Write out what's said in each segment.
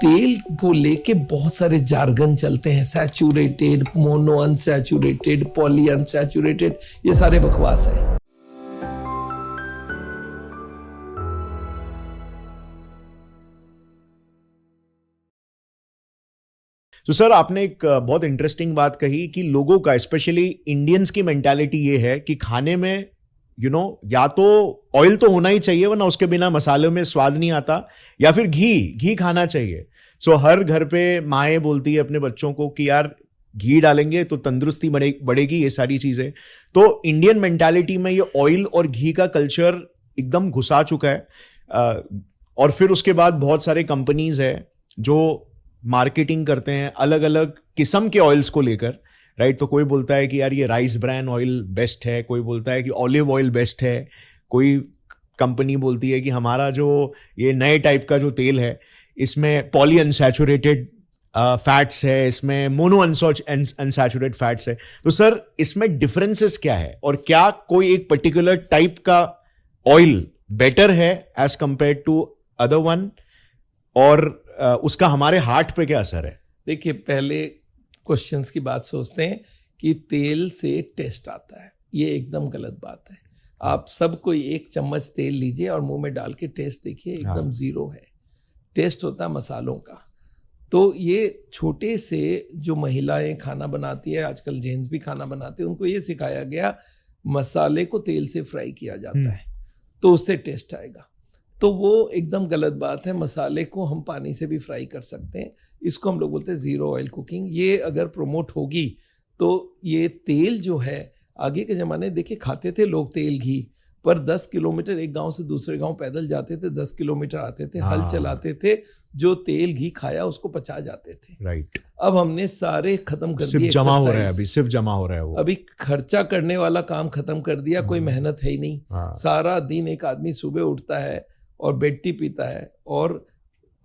तेल को लेके बहुत सारे जार्गन चलते हैं, saturated, mono unsaturated, poly unsaturated, ये सारे बकवास है। तो सर आपने एक बहुत इंटरेस्टिंग बात कही कि लोगों का, स्पेशली इंडियंस की मेंटालिटी ये है कि खाने में या तो ऑयल तो होना ही चाहिए वरना उसके बिना मसालों में स्वाद नहीं आता, या फिर घी खाना चाहिए। सो हर घर पे माएँ बोलती है अपने बच्चों को कि यार घी डालेंगे तो तंदुरुस्ती बढ़ेगी, ये सारी चीजें। तो इंडियन मेंटालिटी में ये ऑयल और घी का कल्चर एकदम घुसा चुका है। और फिर उसके बाद बहुत सारे कंपनीज है जो मार्केटिंग करते हैं अलग अलग किस्म के ऑयल्स को लेकर, राइट। तो कोई बोलता है कि यार ये राइस ब्रान ऑयल बेस्ट है, कोई बोलता है कि ऑलिव ऑयल बेस्ट है, कोई कंपनी बोलती है कि हमारा जो ये नए टाइप का जो तेल है इसमें पॉली अनसैचुरेटेड फैट्स है, इसमें मोनो अनसैचुरेटेड फैट्स है। तो सर इसमें डिफरेंसेस क्या है, और क्या कोई एक पर्टिकुलर टाइप का ऑयल बेटर है as compare to other one, और उसका हमारे हार्ट पे क्या असर है? देखिए, पहले क्वेश्चंस की बात सोचते हैं कि तेल से टेस्ट आता है, ये एकदम गलत बात है। आप सब कोई एक चम्मच तेल लीजिए और मुंह में डाल के टेस्ट देखिए, एकदम जीरो है। टेस्ट होता है मसालों का। तो ये छोटे से जो महिलाएं खाना बनाती है, आजकल जेंट्स भी खाना बनाते हैं, उनको ये सिखाया गया मसाले को तेल से फ्राई किया जाता है तो उससे टेस्ट आएगा। तो वो एकदम गलत बात है। मसाले को हम पानी से भी फ्राई कर सकते हैं, इसको हम लोग बोलते हैं ज़ीरो ऑयल कुकिंग। ये अगर प्रमोट होगी तो ये तेल जो है, आगे के ज़माने देखिए खाते थे लोग तेल घी, पर 10 किलोमीटर एक गांव से दूसरे गांव पैदल जाते थे, 10 किलोमीटर आते थे, हल चलाते थे, जो तेल घी खाया उसको पचा जाते थे, राइट। अब हमने सारे खत्म कर दिए, सिर्फ जमा हो रहा है, अभी सिर्फ जमा हो रहा है वो। अभी खर्चा करने वाला काम खत्म कर दिया, कोई मेहनत है ही नहीं। सारा दिन एक आदमी सुबह उठता है और बेड टी पीता है और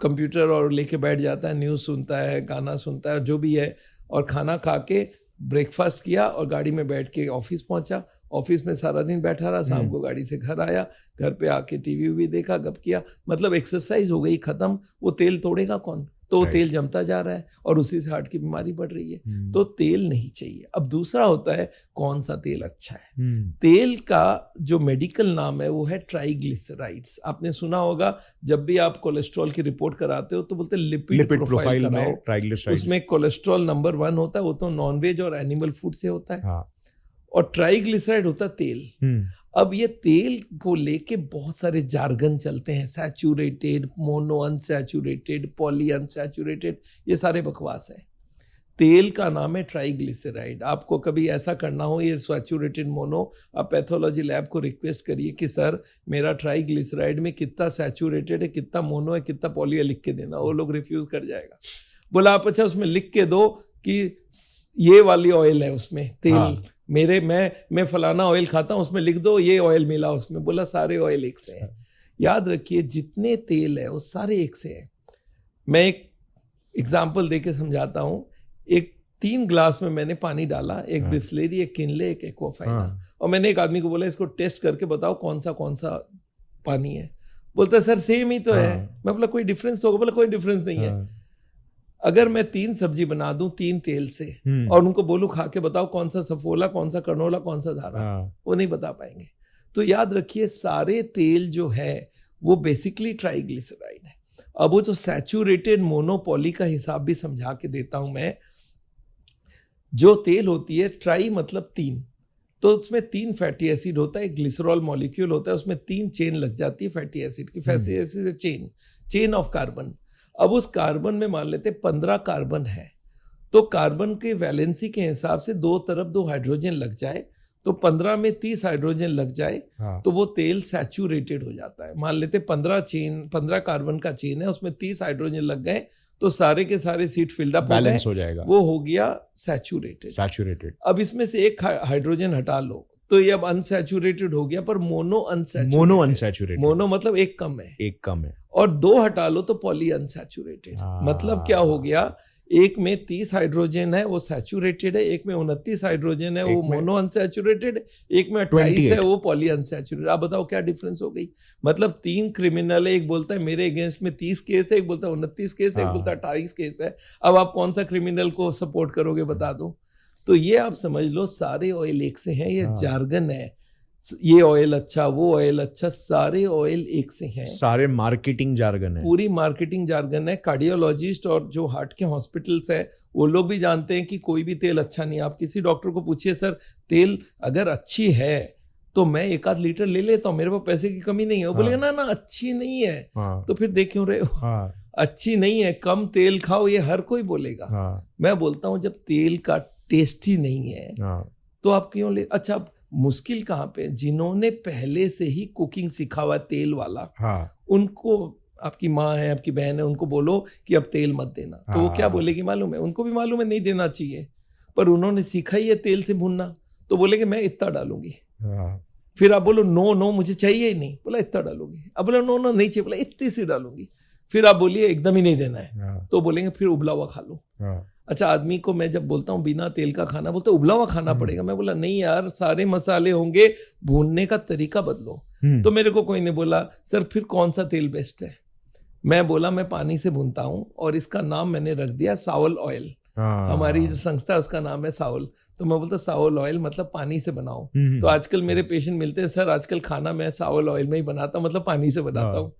कंप्यूटर और लेके बैठ जाता है, न्यूज़ सुनता है, गाना सुनता है, जो भी है, और खाना खा के ब्रेकफास्ट किया और गाड़ी में बैठ के ऑफिस पहुंचा, ऑफिस में सारा दिन बैठा रहा, शाम को गाड़ी से घर आया, घर पे आके टीवी भी देखा, गप किया, मतलब एक्सरसाइज हो गई खत्म। वो तेल तोड़ेगा कौन? तो वो तेल जमता जा रहा है और उसी से हार्ट की बीमारी बढ़ रही है। तो तेल नहीं चाहिए। अब दूसरा होता है कौन सा तेल अच्छा है। तेल का जो मेडिकल नाम है वो है ट्राइग्लिसराइड्स। आपने सुना होगा, जब भी आप कोलेस्ट्रॉल की रिपोर्ट कराते हो तो बोलते हैं लिपिड प्रोफाइल कराओ, उसमें कोलेस्ट्रॉल नंबर 1 होता है, वो तो नॉनवेज और एनिमल फूड से होता है, और ट्राइग्लिसराइड होता है तेल। अब ये तेल को लेके बहुत सारे जार्गन चलते हैं, saturated, mono unsaturated, poly unsaturated, ये सारे बकवास है। तेल का नाम है ट्राइग्लिसराइड। आपको कभी ऐसा करना हो ये सैचुरेटेड मोनो, आप पैथोलॉजी लैब को रिक्वेस्ट करिए कि सर मेरा ट्राइग्लिसराइड में कितना सैचुरेटेड है, कितना मोनो है, कितना पॉली है, लिख के देना। वो लोग रिफ्यूज कर जाएगा। बोला आप अच्छा उसमें लिख के दो कि ये वाली ऑयल है उसमें तेल, मैं फलाना ऑयल खाता हूँ, उसमें लिख दो ये ऑयल मिला उसमें। बोला सारे ऑयल एक से हैं। याद रखिए जितने तेल है वो सारे एक से हैं। मैं एक एग्जांपल देके समझाता हूँ। एक 3 ग्लास में मैंने पानी डाला, एक बिस्लेरी, एक किनले, एक एक्वाफाइना, और मैंने एक आदमी को बोला इसको टेस्ट करके बताओ कौन सा पानी है। बोलता सर सेम ही तो है। मैं बोला कोई डिफरेंस तो होगा? बोला कोई डिफरेंस नहीं है। अगर मैं 3 सब्जी बना दूं 3 तेल से और उनको बोलूं खा के बताओ कौन सा सफोला, कौन सा कर्नोला, कौन सा धारा, वो नहीं बता पाएंगे। तो याद रखिए सारे तेल जो है वो बेसिकली ट्राइग्लिसराइड है। अब वो जो सैचुरेटेड मोनोपॉली का हिसाब भी समझा के देता हूं मैं। जो तेल होती है, ट्राई मतलब 3, तो उसमें 3 फैटी एसिड होता है, एक ग्लिसरॉल मॉलिक्यूल होता है, उसमें 3 चेन लग जाती है फैटी एसिड की। Fatty acid chain of carbon. अब उस कार्बन में मान लेते 15 कार्बन है, तो कार्बन के वैलेंसी के हिसाब से 2 तरफ 2 हाइड्रोजन लग जाए, तो 15 में 30 हाइड्रोजन लग जाए, तो वो तेल सैचुरेटेड हो जाता है। मान लेते 15 कार्बन का चेन है, उसमें 30 हाइड्रोजन लग गए, तो सारे के सारे सीट फिल्ड अप बैलेंस हो जाएगा, वो हो गया सैचुरेटेड। अब इसमें से एक हाइड्रोजन हटा लो तो ये अब अनसैचुरेटेड हो गया, पर मोनो अनसैचुरेटेड। मोनो मतलब एक कम है, और 2 हटा लो तो पॉली अनसैचुरेटेड। मतलब क्या हो गया एक में 30 हाइड्रोजन है वो सैचुरेटेड है, एक में 29 हाइड्रोजन है वो मोनो अनसैचुरेटेड, एक में 28 है वो पॉली अनसैचुरेटेड। आप बताओ क्या डिफरेंस हो गई। मतलब 3 क्रिमिनल है, एक बोलता है मेरे अगेंस्ट में 30 केस है, एक बोलता है 29 केस है, एक बोलता है 28 केस है। अब आप कौन सा क्रिमिनल को सपोर्ट करोगे बता दो। तो ये आप समझ लो सारे ऑयल एक से हैं, ये जार्गन है, ये ऑयल अच्छा वो ऑयल अच्छा, सारे ऑयल एक से हैं, सारे मार्केटिंग जार्गन है, पूरी मार्केटिंग जार्गन है। कार्डियोलॉजिस्ट और जो हार्ट के हॉस्पिटल्स है वो लोग भी जानते हैं कि कोई भी तेल अच्छा नहीं। आप किसी डॉक्टर को पूछिए सर तेल अगर अच्छी है तो मैं 1-8 लीटर ले लेता हूँ, मेरे पास पैसे की कमी नहीं है। वो बोलेगा ना अच्छी नहीं है। तो फिर देख क्यों रहे हो। अच्छी नहीं है, कम तेल खाओ, ये हर कोई बोलेगा। मैं बोलता हूँ जब तेल का टेस्ट ही नहीं है तो आप क्यों ले। अच्छा मुश्किल कहाँ पे, जिन्होंने पहले से ही कुकिंग सीखा हुआ तेल वाला, उनको, आपकी माँ है आपकी बहन है, उनको बोलो कि अब तेल मत देना, तो वो क्या बोलेगी मालूम है, उनको भी मालूम है नहीं देना चाहिए, पर उन्होंने सीखा ही है तेल से भूनना, तो बोलेंगे मैं इतना डालूंगी। फिर आप बोलो नो नो मुझे चाहिए ही नहीं, बोला इतना डालूंगी। अब बोला नो नो नहीं चाहिए, बोला इतनी सी डालूंगी। फिर आप बोलिए एकदम ही नहीं देना है, तो बोलेंगे फिर उबला हुआ खा लो। अच्छा आदमी को मैं जब बोलता हूँ बिना तेल का खाना, बोलते उबला हुआ खाना पड़ेगा। मैं बोला नहीं यार, सारे मसाले होंगे, भूनने का तरीका बदलो। तो मेरे को कोई ने बोला सर फिर कौन सा तेल बेस्ट है। मैं बोला मैं पानी से भूनता हूँ और इसका नाम मैंने रख दिया सावल ऑयल। हमारी जो संस्था है उसका नाम है सावल। तो मैं बोलता सावल ऑयल मतलब पानी से बनाओ। तो आजकल मेरे पेशेंट मिलते हैं, सर आजकल खाना मैं सावल ऑयल में ही बनाता हूँ, मतलब पानी से बनाता हूँ।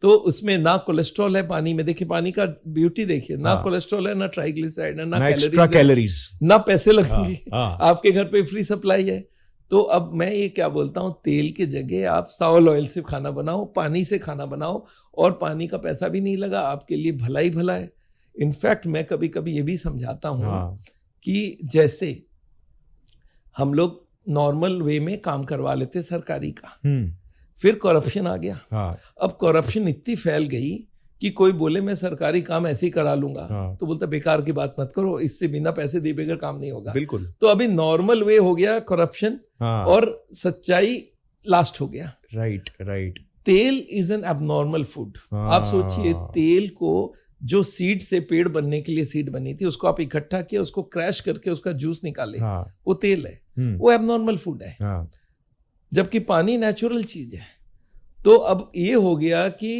तो उसमें ना कोलेस्ट्रॉल है पानी में, देखिए पानी का ब्यूटी देखिए, ना कोलेस्ट्रॉल है, ना ट्राइग्लिसराइड है, ना एक्स्ट्रा कैलोरीज, ना पैसे लगेंगे। आपके घर पे फ्री सप्लाई है। तो अब मैं ये क्या बोलता हूँ, तेल के जगह आप सावल ऑयल से खाना बनाओ, पानी से खाना बनाओ, और पानी का पैसा भी नहीं लगा, आपके लिए भला ही भला है। इनफैक्ट मैं कभी कभी ये भी समझाता हूँ कि जैसे हम लोग नॉर्मल वे में काम करवा लेते सरकारी का, फिर करप्शन आ गया। अब करप्शन इतनी फैल गई कि कोई बोले मैं सरकारी काम ऐसे ही करा लूंगा, तो बोलता बेकार की बात मत करो, इससे बिना पैसे दिए बगैर काम नहीं होगा। बिल्कुल। तो अभी नॉर्मल वे हो गया करप्शन, और सच्चाई लास्ट हो गया। Right right. तेल इज एन एबनॉर्मल फूड। आप सोचिए तेल को, जो सीड से पेड़ बनने के लिए सीड बनी थी, उसको आप इकट्ठा किया, उसको क्रैश करके उसका जूस निकाले, वो तेल है, वो एबनॉर्मल फूड है। जबकि पानी नेचुरल चीज है। तो अब ये हो गया कि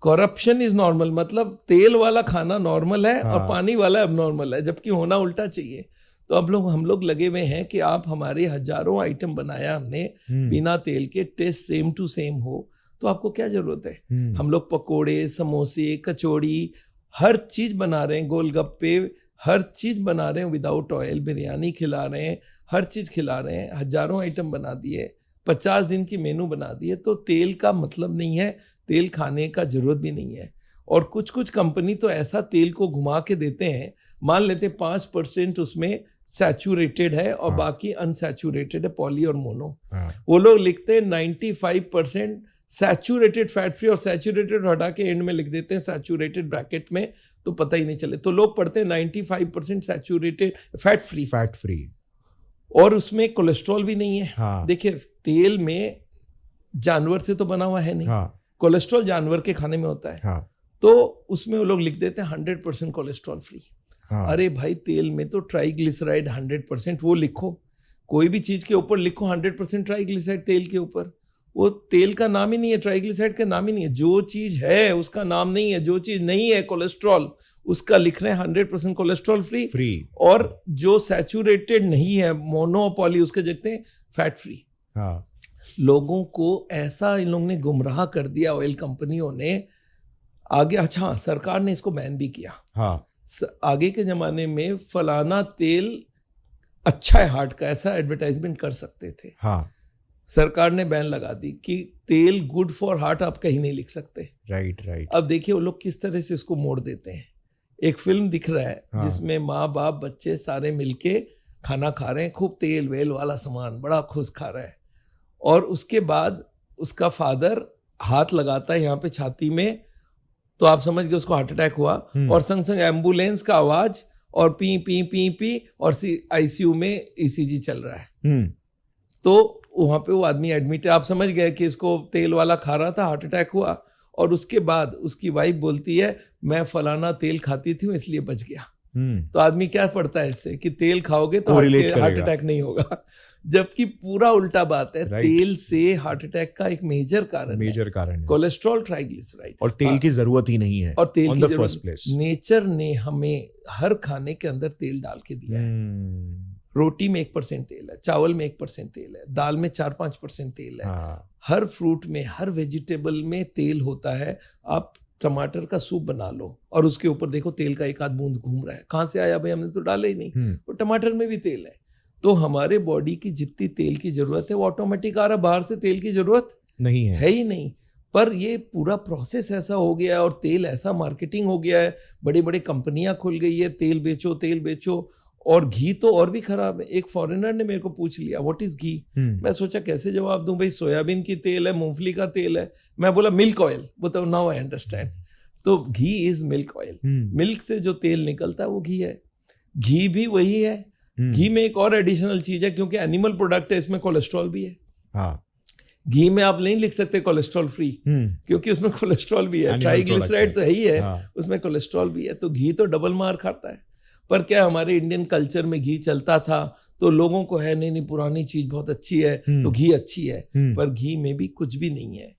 करप्शन इज नॉर्मल, मतलब तेल वाला खाना नॉर्मल है और पानी वाला एबनॉर्मल है, जबकि होना उल्टा चाहिए। तो अब हम लोग लगे हुए हैं कि आप हमारे हजारों आइटम बनाया हमने बिना तेल के, टेस्ट सेम टू सेम हो, तो आपको क्या जरूरत है। हम लोग पकोड़े, समोसे, कचौड़ी, हर चीज बना रहे हैं, गोलगप्पे, हर चीज बना रहे हैं विदाउट ऑयल, बिरयानी खिला रहे हैं, हर चीज खिला रहे हैं, हजारों आइटम बना दिए, 50 दिन की मेनू बना दिए। तो तेल का मतलब नहीं है, तेल खाने का जरूरत भी नहीं है। और कुछ कुछ कंपनी तो ऐसा तेल को घुमा के देते हैं, मान लेते 5% उसमें सैचुरेटेड है और बाकी अनसैचुरेटेड है, पॉली और मोनो। वो लोग लिखते हैं 95% सैचुरेटेड फैट फ्री, और सैचुरेटेड हटा के एंड में लिख देते हैं सैचुरेटेड ब्रैकेट में, तो पता ही नहीं चले। तो लोग पढ़ते हैं 95% सैचुरेटेड फैट फ्री, और उसमें कोलेस्ट्रॉल भी नहीं है। देखिए तेल में जानवर से तो बना हुआ है नहीं, कोलेस्ट्रॉल जानवर के खाने में होता है। तो उसमें वो लोग लिख देते हैं 100% कोलेस्ट्रॉल फ्री। अरे भाई तेल में तो ट्राइग्लिसराइड 100%, वो लिखो, कोई भी चीज के ऊपर लिखो 100% ट्राइग्लिसराइड तेल के ऊपर, वो तेल का नाम ही नहीं है, ट्राइग्लिसराइड का नाम ही नहीं है। जो चीज है उसका नाम नहीं है, जो चीज नहीं है कोलेस्ट्रॉल उसका लिख रहे हैं 100% कोलेस्ट्रॉल फ्री, और जो सैचुरेटेड नहीं है मोनो पॉली उसके लिखते हैं फैट फ्री। लोगों को ऐसा इन लोगों ने गुमराह कर दिया, ऑयल कंपनियों ने आगे। अच्छा सरकार ने इसको बैन भी किया। आगे के जमाने में फलाना तेल अच्छा है हार्ट का, ऐसा एडवर्टाइजमेंट कर सकते थे। सरकार ने बैन लगा दी कि तेल गुड फॉर हार्ट आप कहीं नहीं लिख सकते। राइट। अब देखिए वो लोग किस तरह से इसको मोड़ देते हैं। एक फिल्म दिख रहा है जिसमें माँ बाप बच्चे सारे मिलके खाना खा रहे हैं, खूब तेल वेल वाला सामान, बड़ा खुश खा रहा है, और उसके बाद उसका फादर हाथ लगाता है यहाँ पे छाती में, तो आप समझ गए उसको हार्ट अटैक हुआ, और संग संग एम्बुलेंस का आवाज और पी पी पी पी, और आईसीयू में ईसीजी चल रहा है। तो वहां पे वो आदमी एडमिट है, आप समझ गए कि इसको तेल वाला खा रहा था, हार्ट अटैक हुआ। और उसके बाद उसकी वाइफ बोलती है मैं फलाना तेल खाती थी इसलिए बच गया। तो आदमी क्या पढ़ता है इससे कि तेल खाओगे तो Correlate हार्ट करेगा। अटैक नहीं होगा, जबकि पूरा उल्टा बात है। Right. तेल से हार्ट अटैक का एक मेजर कारण है कोलेस्ट्रॉल, ट्राइग्लिसराइड, और तेल की जरूरत ही नहीं है, और तेल on की the first जरूरत place. नेचर ने हमें हर खाने के अंदर तेल डाल के दिया है। रोटी में 1% तेल है, चावल में 1% तेल है, दाल में 4-5% तेल है, हर फ्रूट में, हर वेजिटेबल में तेल होता है। आप टमाटर का सूप बना लो और उसके ऊपर देखो तेल का एक आध बूंद घूम रहा है, कहाँ से आया भाई, हमने तो डाला ही नहीं। और टमाटर में भी तेल है। तो हमारे बॉडी की जितनी तेल की जरूरत है वो ऑटोमेटिक आ रहा, बाहर से तेल की जरूरत नहीं है ही नहीं। पर ये पूरा प्रोसेस ऐसा हो गया है और तेल ऐसा मार्केटिंग हो गया है, बड़ी बड़ी कंपनियां खुल गई है, तेल बेचो तेल बेचो। और घी तो और भी खराब है। एक फॉरेनर ने मेरे को पूछ लिया व्हाट इज घी, मैं सोचा कैसे जवाब दूं भाई, सोयाबीन की तेल है, मूंगफली का तेल है। मैं बोला मिल्क ऑयल, बताओ नाउ आई अंडरस्टैंड। तो घी इज मिल्क ऑयल, मिल्क से जो तेल निकलता है वो घी है। घी भी वही है। घी में एक और एडिशनल चीज है, क्योंकि एनिमल प्रोडक्ट है, इसमें कोलेस्ट्रॉल भी है। घी में आप नहीं लिख सकते कोलेस्ट्रॉल फ्री, क्योंकि उसमें कोलेस्ट्रॉल भी है, ट्राइग्लिसराइड तो है ही है, उसमें कोलेस्ट्रॉल भी है। तो घी तो डबल मार खाता है। पर क्या हमारे इंडियन कल्चर में घी चलता था तो लोगों को है नहीं पुरानी चीज बहुत अच्छी है तो घी अच्छी है, पर घी में भी कुछ भी नहीं है।